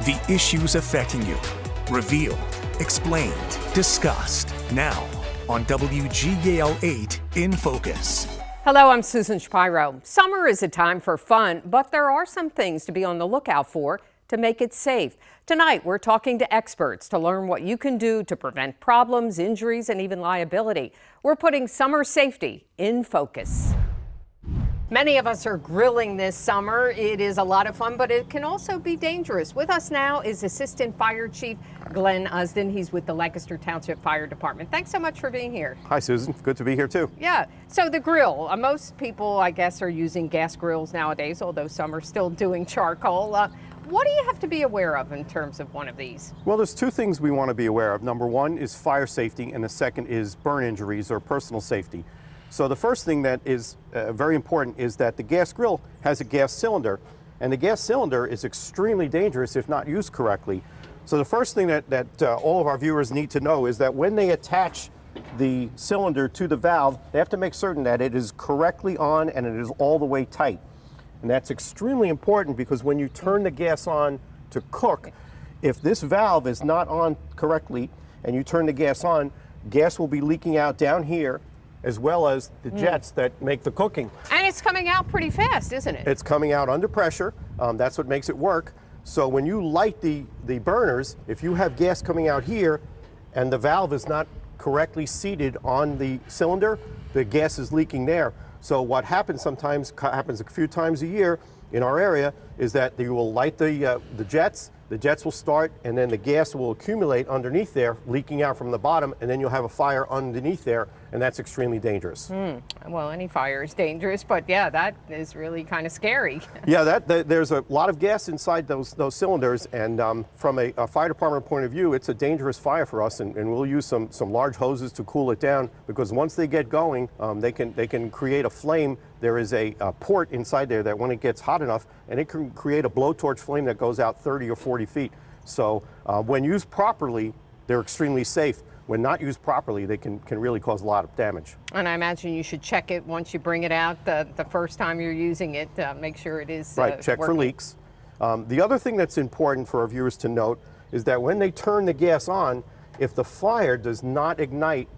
The issues affecting you. Revealed, explained, discussed. Now on WGAL 8 In Focus. Hello, I'm Susan Shapiro. Summer is a time for fun, but there are some things to be on the lookout for to make it safe. Tonight, we're talking to experts to learn what you can do to prevent problems, injuries, and even liability. We're putting summer safety in focus. Many of us are grilling this summer. It is a lot of fun, but it can also be dangerous. With us now is Assistant Fire Chief Glenn Usdin. He's with the Lancaster Township Fire Department. Thanks so much for being here. Hi, Susan. Good to be here, too. Yeah. So the grill, most people, I guess, are using gas grills nowadays, although some are still doing charcoal. What do you have to be aware of in terms of one of these? Well, there's two things we want to be aware of. Number one is fire safety, and the second is burn injuries or personal safety. So the first thing that is very important is that the gas grill has a gas cylinder, and the gas cylinder is extremely dangerous if not used correctly. So the first thing that all of our viewers need to know is that when they attach the cylinder to the valve, they have to make certain that it is correctly on and it is all the way tight. And that's extremely important because when you turn the gas on to cook, if this valve is not on correctly and you turn the gas on, gas will be leaking out down here, as well as the jets that make the cooking. And it's coming out pretty fast, isn't it? It's coming out under pressure. That's what makes it work. So when you light the burners, if you have gas coming out here and the valve is not correctly seated on the cylinder, the gas is leaking there. So what happens sometimes, happens a few times a year in our area, is that you will light the jets will start, and then the gas will accumulate underneath there, leaking out from the bottom, and then you'll have a fire underneath there, and that's extremely dangerous. Well, any fire is dangerous, but yeah, that is really kind of scary. Yeah, there's a lot of gas inside those cylinders, and from a fire department point of view, it's a dangerous fire for us, and we'll use some large hoses to cool it down, because once they get going, they can create a flame. There is a port inside there that when it gets hot enough, and it can create a blowtorch flame that goes out 30 or 40 feet. So when used properly, they're extremely safe. When not used properly, they can really cause a lot of damage. And I imagine you should check it once you bring it out the first time you're using it, make sure it is right, check working. for leaks. The other thing that's important for our viewers to note is that when they turn the gas on, if the fire does not ignite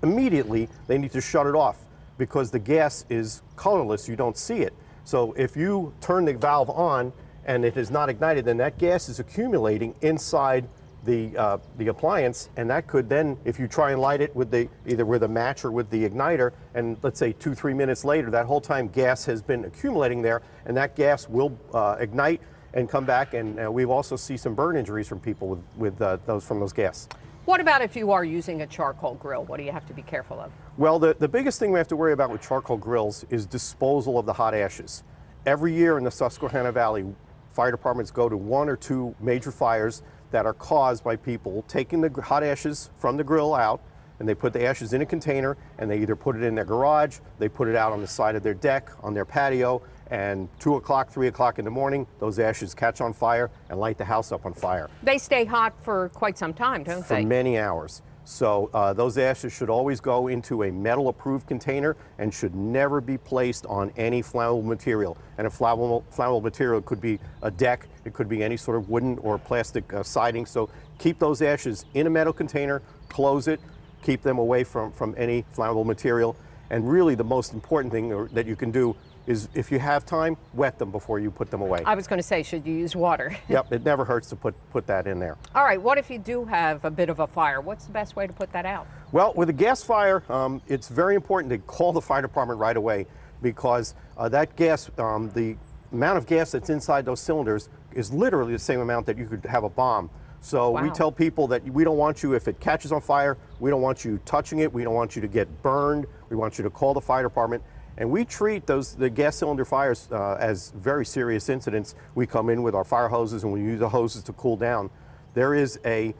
immediately, they need to shut it off, because the gas is colorless, you don't see it. So if you turn the valve on and it is not ignited, then that gas is accumulating inside the appliance, and that could then, if you try and light it with either with a match or with the igniter, and let's say 2-3 minutes later, that whole time gas has been accumulating there, and that gas will ignite and come back, and we've also seen some burn injuries from people with those gas. What about if you are using a charcoal grill? What do you have to be careful of? Well, the biggest thing we have to worry about with charcoal grills is disposal of the hot ashes. Every year in the Susquehanna Valley, fire departments go to 1 or 2 major fires that are caused by people taking the hot ashes from the grill out, and they put the ashes in a container, and they either put it in their garage, they put it out on the side of their deck, on their patio, and 2 o'clock, 3 o'clock in the morning, those ashes catch on fire and light the house up on fire. They stay hot for quite some time, don't they? For many hours. So those ashes should always go into a metal-approved container and should never be placed on any flammable material. And a flammable material could be a deck, it could be any sort of wooden or plastic siding. So keep those ashes in a metal container, close it, keep them away from any flammable material. And really the most important thing that you can do is, if you have time, wet them before you put them away. I was going to say, should you use water? Yep, it never hurts to put that in there. All right, what if you do have a bit of a fire? What's the best way to put that out? Well, with a gas fire, it's very important to call the fire department right away, because that gas, the amount of gas that's inside those cylinders is literally the same amount that you could have a bomb. So wow. We tell people that we don't want you, if it catches on fire, we don't want you touching it, we don't want you to get burned, we want you to call the fire department. And we treat the gas cylinder fires as very serious incidents. We come in with our fire hoses and we use the hoses to cool down. There is a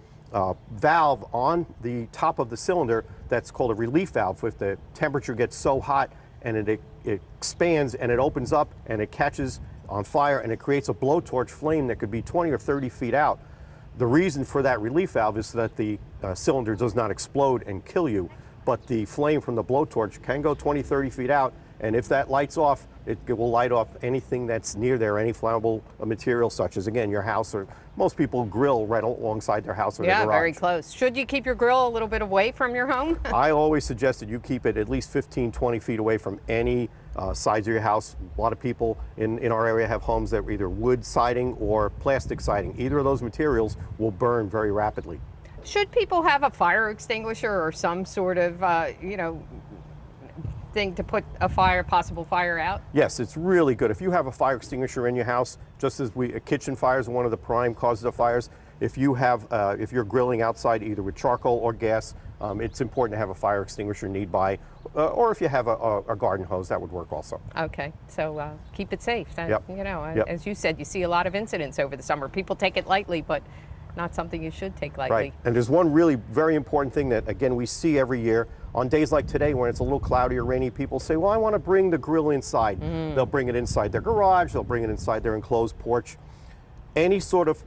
valve on the top of the cylinder that's called a relief valve. If the temperature gets so hot and it expands and it opens up and it catches on fire and it creates a blowtorch flame that could be 20 or 30 feet out. The reason for that relief valve is so that the cylinder does not explode and kill you, but the flame from the blowtorch can go 20, 30 feet out, and if that lights off, It will light off anything that's near there, any flammable material, such as, again, your house, or most people grill right alongside their house or their Yeah, garage. very close. Should you keep your grill a little bit away from your home? I always suggest that you keep it at least 15, 20 feet away from any sides of your house. A lot of people in our area have homes that are either wood siding or plastic siding. Either of those materials will burn very rapidly. Should people have a fire extinguisher or some sort of, thing to put a possible fire out? Yes, it's really good. If you have a fire extinguisher in your house, just as kitchen fires are one of the prime causes of fires, if you're grilling outside either with charcoal or gas, it's important to have a fire extinguisher nearby, or if you have a garden hose, that would work also. Okay, so keep it safe. Yep. Yep. As you said, you see a lot of incidents over the summer. People take it lightly, but not something you should take lightly. Right, and there's one really very important thing that, again, we see every year. On days like today, when it's a little cloudy or rainy, people say, well, I want to bring the grill inside. They'll bring it inside their garage, they'll bring it inside their enclosed porch. Any sort of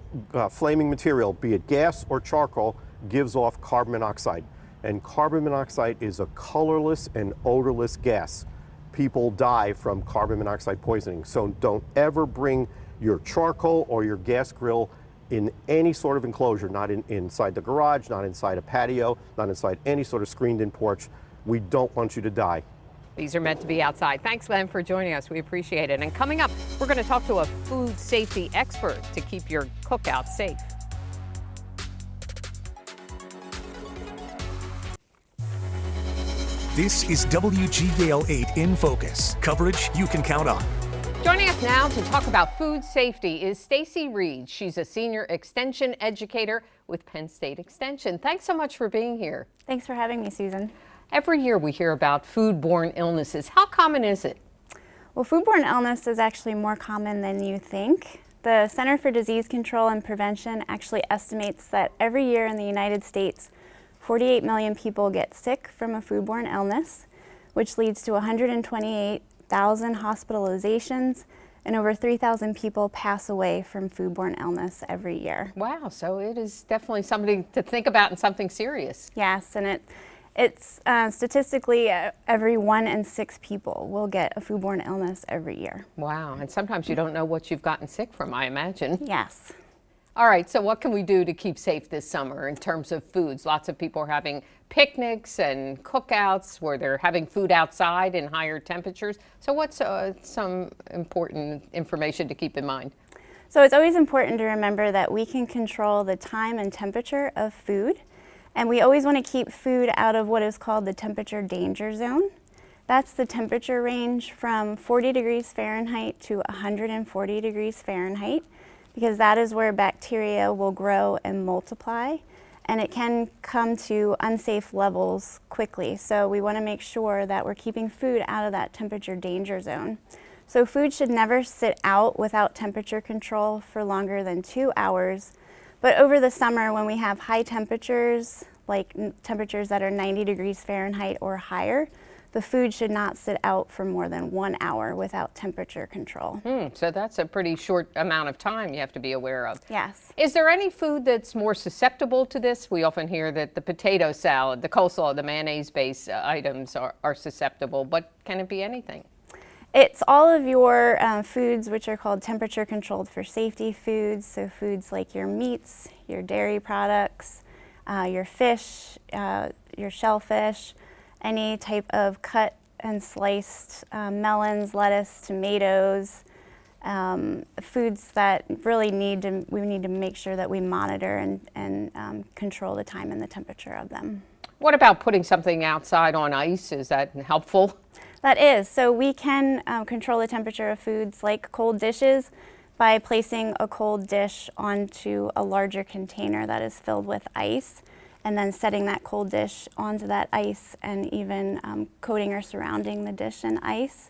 flaming material, be it gas or charcoal, gives off carbon monoxide. And carbon monoxide is a colorless and odorless gas. People die from carbon monoxide poisoning. So don't ever bring your charcoal or your gas grill in any sort of enclosure, not inside the garage, not inside a patio, not inside any sort of screened-in porch. We don't want you to die. These are meant to be outside. Thanks, Glenn, for joining us. We appreciate it. And coming up, we're going to talk to a food safety expert to keep your cookout safe. This is WGAL 8 in Focus. Coverage you can count on. Joining us now to talk about food safety is Stacy Reed. She's a senior extension educator with Penn State Extension. Thanks so much for being here. Thanks for having me, Susan. Every year we hear about foodborne illnesses. How common is it? Well, foodborne illness is actually more common than you think. The Center for Disease Control and Prevention actually estimates that every year in the United States, 48 million people get sick from a foodborne illness, which leads to 128,000 hospitalizations, and over 3,000 people pass away from foodborne illness every year. Wow, so it is definitely something to think about and something serious. Yes, and it's statistically every 1 in 6 people will get a foodborne illness every year. Wow, and sometimes you don't know what you've gotten sick from, I imagine. Yes. All right, so what can we do to keep safe this summer in terms of foods? Lots of people are having picnics and cookouts where they're having food outside in higher temperatures. So what's some important information to keep in mind? So it's always important to remember that we can control the time and temperature of food, and we always want to keep food out of what is called the temperature danger zone. That's the temperature range from 40 degrees Fahrenheit to 140 degrees Fahrenheit, because that is where bacteria will grow and multiply, and it can come to unsafe levels quickly. So we want to make sure that we're keeping food out of that temperature danger zone. So food should never sit out without temperature control for longer than 2 hours. But over the summer, when we have high temperatures, like temperatures that are 90 degrees Fahrenheit or higher, the food should not sit out for more than 1 hour without temperature control. So that's a pretty short amount of time you have to be aware of. Yes. Is there any food that's more susceptible to this? We often hear that the potato salad, the coleslaw, the mayonnaise-based items are susceptible, but can it be anything? It's all of your foods which are called temperature controlled for safety foods, so foods like your meats, your dairy products, your fish, your shellfish, any type of cut and sliced melons, lettuce, tomatoes, foods that really we need to make sure that we monitor and control the time and the temperature of them. What about putting something outside on ice? Is that helpful? That is. So we can control the temperature of foods like cold dishes by placing a cold dish onto a larger container that is filled with ice, and then setting that cold dish onto that ice and even coating or surrounding the dish in ice.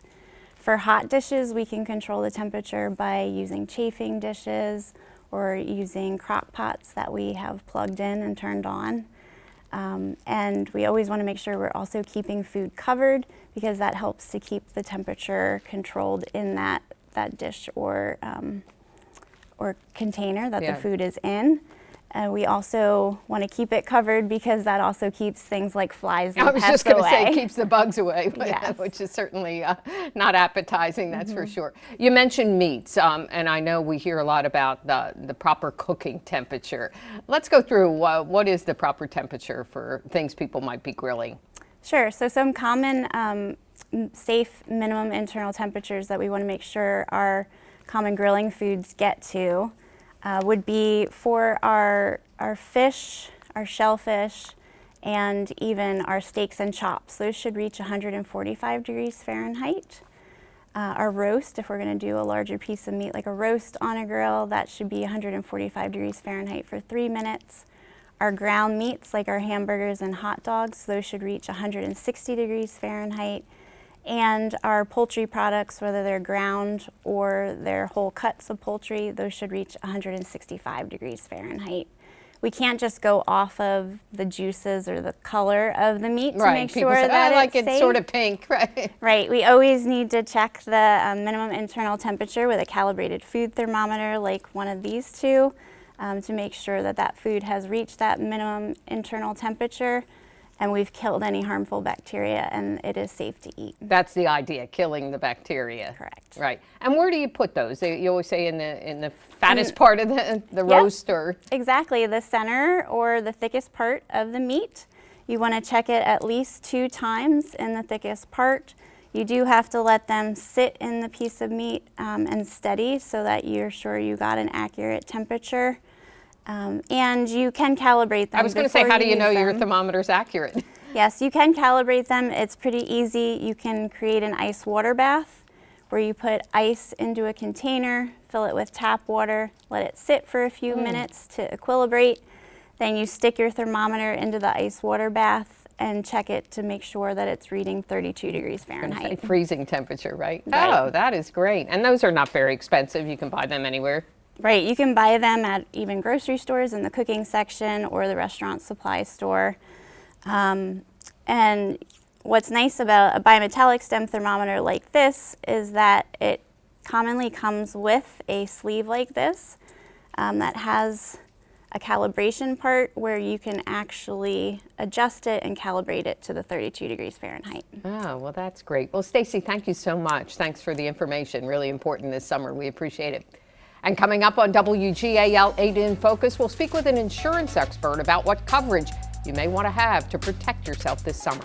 For hot dishes, we can control the temperature by using chafing dishes or using crock pots that we have plugged in and turned on. And we always want to make sure we're also keeping food covered, because that helps to keep the temperature controlled in that dish or container that the food is in. We also want to keep it covered because that also keeps things like flies and I was pests just going to away. say keeps the bugs away, Yes. which is certainly not appetizing, that's for sure. You mentioned meats, and I know we hear a lot about the proper cooking temperature. Let's go through what is the proper temperature for things people might be grilling. Sure. So some common safe minimum internal temperatures that we want to make sure our common grilling foods get to would be for our fish, our shellfish, and even our steaks and chops. Those should reach 145 degrees Fahrenheit. Our roast, if we're going to do a larger piece of meat like a roast on a grill, that should be 145 degrees Fahrenheit for 3 minutes. Our ground meats, like our hamburgers and hot dogs, those should reach 160 degrees Fahrenheit. And our poultry products, whether they're ground or they're whole cuts of poultry, those should reach 165 degrees Fahrenheit. We can't just go off of the juices or the color of the meat to make People sure say, that I like it's it safe. sort of pink, right? Right. We always need to check the minimum internal temperature with a calibrated food thermometer like one of these two to make sure that that food has reached that minimum internal temperature and we've killed any harmful bacteria and it is safe to eat. That's the idea, killing the bacteria. Correct. Right. And where do you put those? You always say in the fattest part of the Yep. roast, or Exactly, the center or the thickest part of the meat. You want to check it at least 2 times in the thickest part. You do have to let them sit in the piece of meat and steady so that you're sure you got an accurate temperature. And you can calibrate them. I was going to say, how do you know use your them. thermometer's accurate? Yes, you can calibrate them. It's pretty easy. You can create an ice water bath where you put ice into a container, fill it with tap water, let it sit for a few minutes to equilibrate. Then you stick your thermometer into the ice water bath and check it to make sure that it's reading 32 degrees Fahrenheit. Freezing temperature, right? Right. Oh, that is great. And those are not very expensive. You can buy them anywhere. Right, you can buy them at even grocery stores in the cooking section or the restaurant supply store. And what's nice about a bimetallic stem thermometer like this is that it commonly comes with a sleeve like this that has a calibration part where you can actually adjust it and calibrate it to the 32 degrees Fahrenheit. Oh, well, that's great. Well, Stacy, thank you so much. Thanks for the information. Really important this summer. We appreciate it. And coming up on WGAL 8 in Focus, we'll speak with an insurance expert about what coverage you may want to have to protect yourself this summer.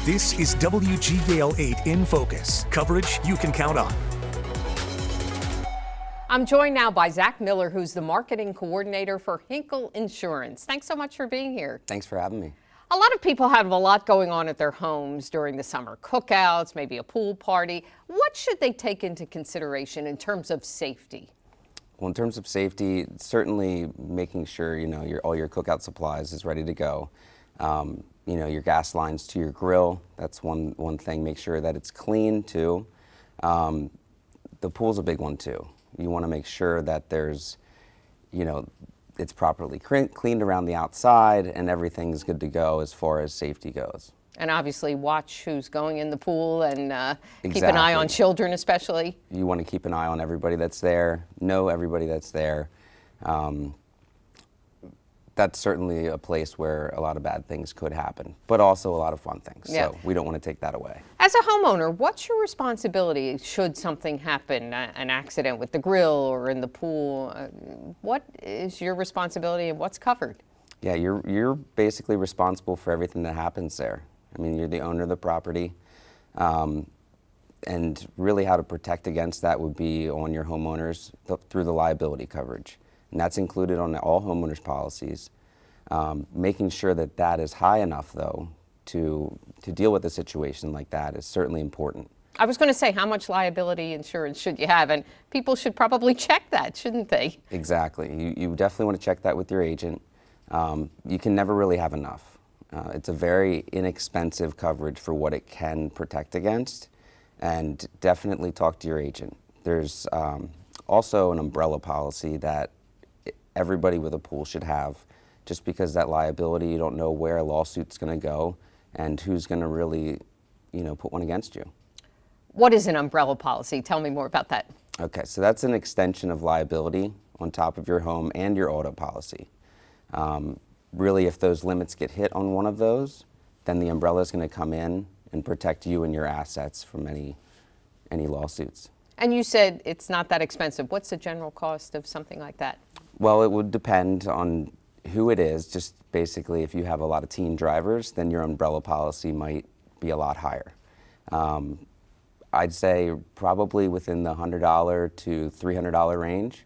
This is WGAL 8 in Focus, coverage you can count on. I'm joined now by Zach Miller, who's the marketing coordinator for Hinkle Insurance. Thanks so much for being here. Thanks for having me. A lot of people have a lot going on at their homes during the summer. Cookouts, maybe a pool party. What should they take into consideration in terms of safety? Well, in terms of safety, certainly making sure all your cookout supplies is ready to go. Your gas lines to your grill. That's one thing. Make sure that it's clean too. The pool's a big one too. You want to make sure that there's, it's properly cleaned around the outside and everything's good to go as far as safety goes. And obviously watch who's going in the pool and keep an eye on children especially. You want to keep an eye on everybody that's there, know everybody that's there. That's certainly a place where a lot of bad things could happen, but also a lot of fun things. Yeah. So we don't want to take that away. As a homeowner, what's your responsibility should something happen, an accident with the grill or in the pool? What is your responsibility and what's covered? Yeah, you're basically responsible for everything that happens there. I mean, you're the owner of the property, and really how to protect against that would be on your homeowners through the liability coverage. And that's included on all homeowners policies. Making sure that that is high enough, though, to deal with a situation like that is certainly important. I was going to say, how much liability insurance should you have? And people should probably check that, shouldn't they? Exactly. You definitely want to check that with your agent. You can never really have enough. It's a very inexpensive coverage for what it can protect against, and definitely talk to your agent. There's also an umbrella policy that everybody with a pool should have, just because that liability, you don't know where a lawsuit's going to go and who's going to really, put one against you. What is an umbrella policy? Tell me more about that. Okay, so that's an extension of liability on top of your home and your auto policy. Really, if those limits get hit on one of those, then the umbrella is going to come in and protect you and your assets from any lawsuits. And you said it's not that expensive. What's the general cost of something like that? Well, it would depend on who it is. Just basically, if you have a lot of teen drivers, then your umbrella policy might be a lot higher. I'd say probably within the $100 to $300 range.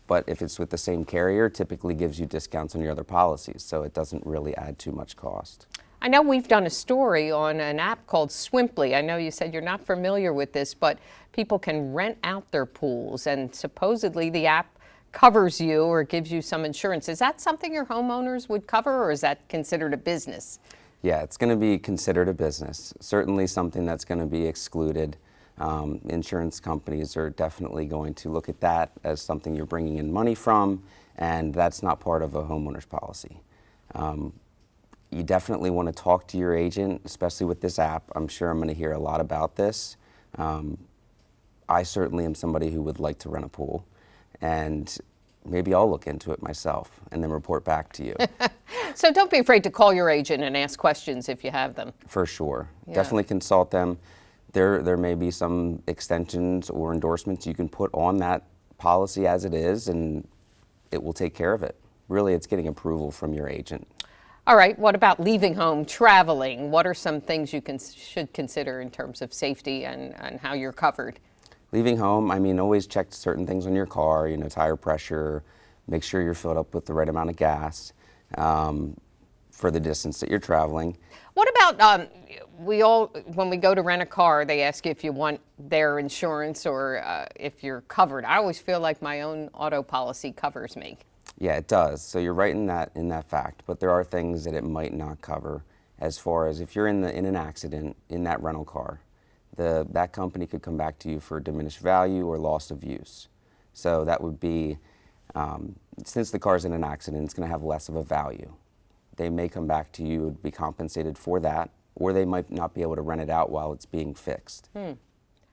But if it's with the same carrier, typically gives you discounts on your other policies, so it doesn't really add too much cost. I know we've done a story on an app called Swimply. I know you said you're not familiar with this, but people can rent out their pools, and supposedly the app covers you or gives you some insurance. Is that something your homeowners would cover, or is that considered a business? Yeah, it's going to be considered a business. Certainly something that's going to be excluded. Insurance companies are definitely going to look at that as something you're bringing in money from, and that's not part of a homeowner's policy. You definitely want to talk to your agent, especially with this app. I'm sure I'm going to hear a lot about this. I certainly am somebody who would like to rent a pool, and maybe I'll look into it myself and then report back to you. So don't be afraid to call your agent and ask questions if you have them. For sure. Yeah. Definitely consult them. There may be some extensions or endorsements you can put on that policy as it is, and it will take care of it. Really, it's getting approval from your agent. All right, what about leaving home, traveling? What are some things you should consider in terms of safety and how you're covered? Leaving home, I mean, always check certain things on your car, you know, tire pressure, make sure you're filled up with the right amount of gas for the distance that you're traveling. What about, when we go to rent a car, they ask you if you want their insurance or if you're covered. I always feel like my own auto policy covers me. Yeah, it does. So you're right in that fact, but there are things that it might not cover. As far as if you're in an accident in that rental car, that company could come back to you for diminished value or loss of use. So that would be, since the car's in an accident, it's going to have less of a value. They may come back to you, be compensated for that, or they might not be able to rent it out while it's being fixed.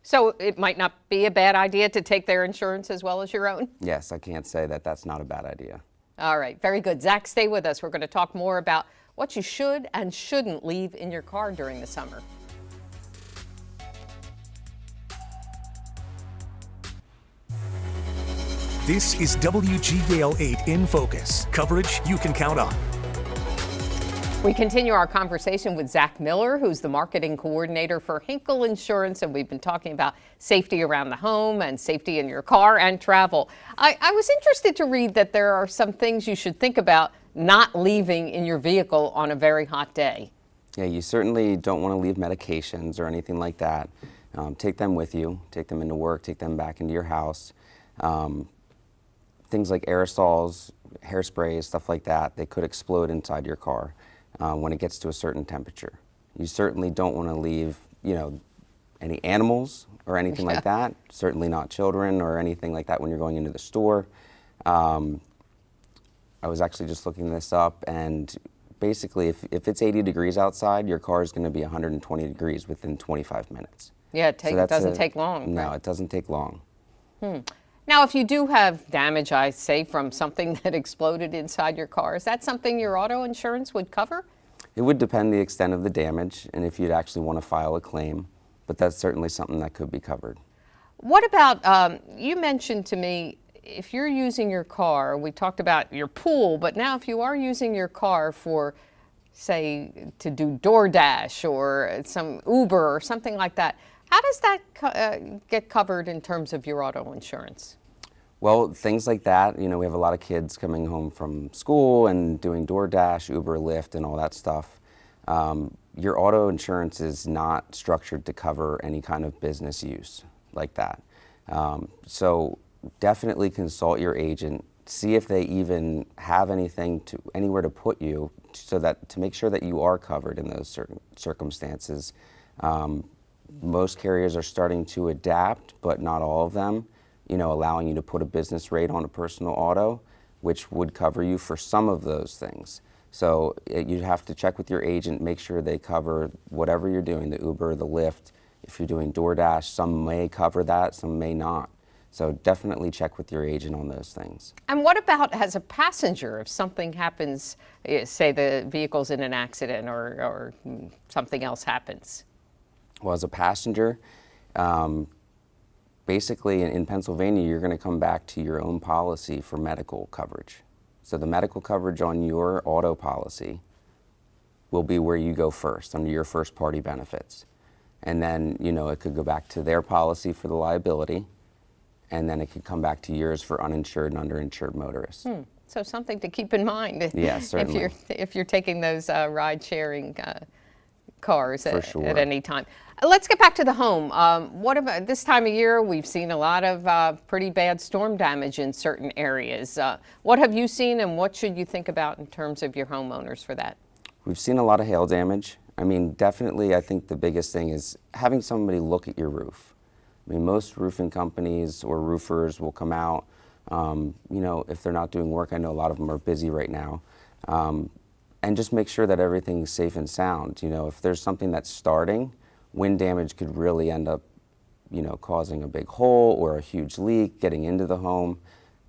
So it might not be a bad idea to take their insurance as well as your own? Yes, I can't say that that's not a bad idea. All right, very good. Zach, stay with us. We're going to talk more about what you should and shouldn't leave in your car during the summer. This is WGAL 8 in Focus, coverage you can count on. We continue our conversation with Zach Miller, who's the marketing coordinator for Hinkle Insurance, and we've been talking about safety around the home and safety in your car and travel. I was interested to read that there are some things you should think about not leaving in your vehicle on a very hot day. Yeah, you certainly don't want to leave medications or anything like that. Take them with you, take them into work, take them back into your house. Things like aerosols, hairsprays, stuff like that, they could explode inside your car when it gets to a certain temperature. You certainly don't want to leave, you know, any animals or anything like that. Certainly not children or anything like that when you're going into the store. I was actually just looking this up, and basically if it's 80 degrees outside, your car is going to be 120 degrees within 25 minutes. Yeah, it doesn't take long. No, right? It doesn't take long. Now, if you do have damage, I say, from something that exploded inside your car, is that something your auto insurance would cover? It would depend the extent of the damage and if you'd actually want to file a claim, but that's certainly something that could be covered. What about, you mentioned to me, if you're using your car, we talked about your pool, but now if you are using your car for, say, to do DoorDash or some Uber or something like that, how does that get covered in terms of your auto insurance? Well, things like that, you know, we have a lot of kids coming home from school and doing DoorDash, Uber, Lyft, and all that stuff. Your auto insurance is not structured to cover any kind of business use like that. So definitely consult your agent, see if they even have anywhere to put you so that to make sure that you are covered in those certain circumstances. Most carriers are starting to adapt, but not all of them, you know, allowing you to put a business rate on a personal auto, which would cover you for some of those things. So you'd have to check with your agent, make sure they cover whatever you're doing, the Uber, the Lyft. If you're doing DoorDash, some may cover that, some may not. So definitely check with your agent on those things. And what about as a passenger, if something happens, say the vehicle's in an accident or something else happens? Well, as a passenger, basically in Pennsylvania, you're going to come back to your own policy for medical coverage. So the medical coverage on your auto policy will be where you go first under your first party benefits. And then, you know, it could go back to their policy for the liability, and then it could come back to yours for uninsured and underinsured motorists. So something to keep in mind. Yes, certainly. if you're taking those ride-sharing cars For sure. at any time. Let's get back to the home. What about this time of year? We've seen a lot of pretty bad storm damage in certain areas. What have you seen, and what should you think about in terms of your homeowners for that? We've seen a lot of hail damage. I mean, definitely, I think the biggest thing is having somebody look at your roof. I mean, most roofing companies or roofers will come out, you know, if they're not doing work. I know a lot of them are busy right now. And just make sure that everything's safe and sound. You know, if there's something that's starting, wind damage could really end up, you know, causing a big hole or a huge leak, getting into the home.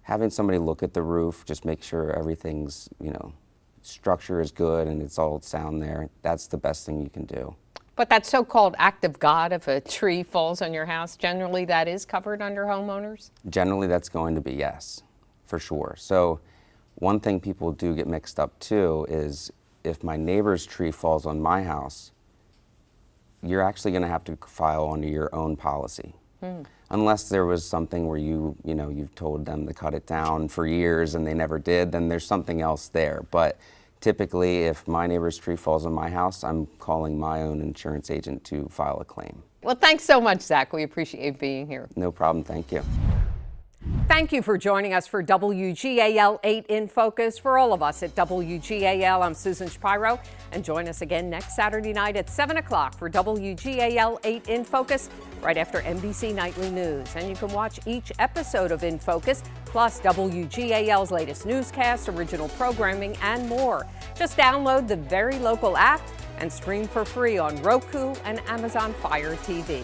Having somebody look at the roof, just make sure everything's, you know, structure is good and it's all sound there. That's the best thing you can do. But that so-called act of God, if a tree falls on your house, generally that is covered under homeowners? Generally, that's going to be yes, for sure. So one thing people do get mixed up too is if my neighbor's tree falls on my house, you're actually going to have to file under your own policy. Unless there was something where you've told them to cut it down for years and they never did, then there's something else there. But typically, if my neighbor's tree falls on my house, I'm calling my own insurance agent to file a claim. Well, thanks so much, Zach. We appreciate you being here. No problem. Thank you. Thank you for joining us for WGAL 8 in Focus. For all of us at WGAL, I'm Susan Shapiro, and join us again next Saturday night at 7 o'clock for WGAL 8 in Focus, right after NBC Nightly News. And you can watch each episode of In Focus, plus WGAL's latest newscasts, original programming, and more. Just download the Very Local app and stream for free on Roku and Amazon Fire TV.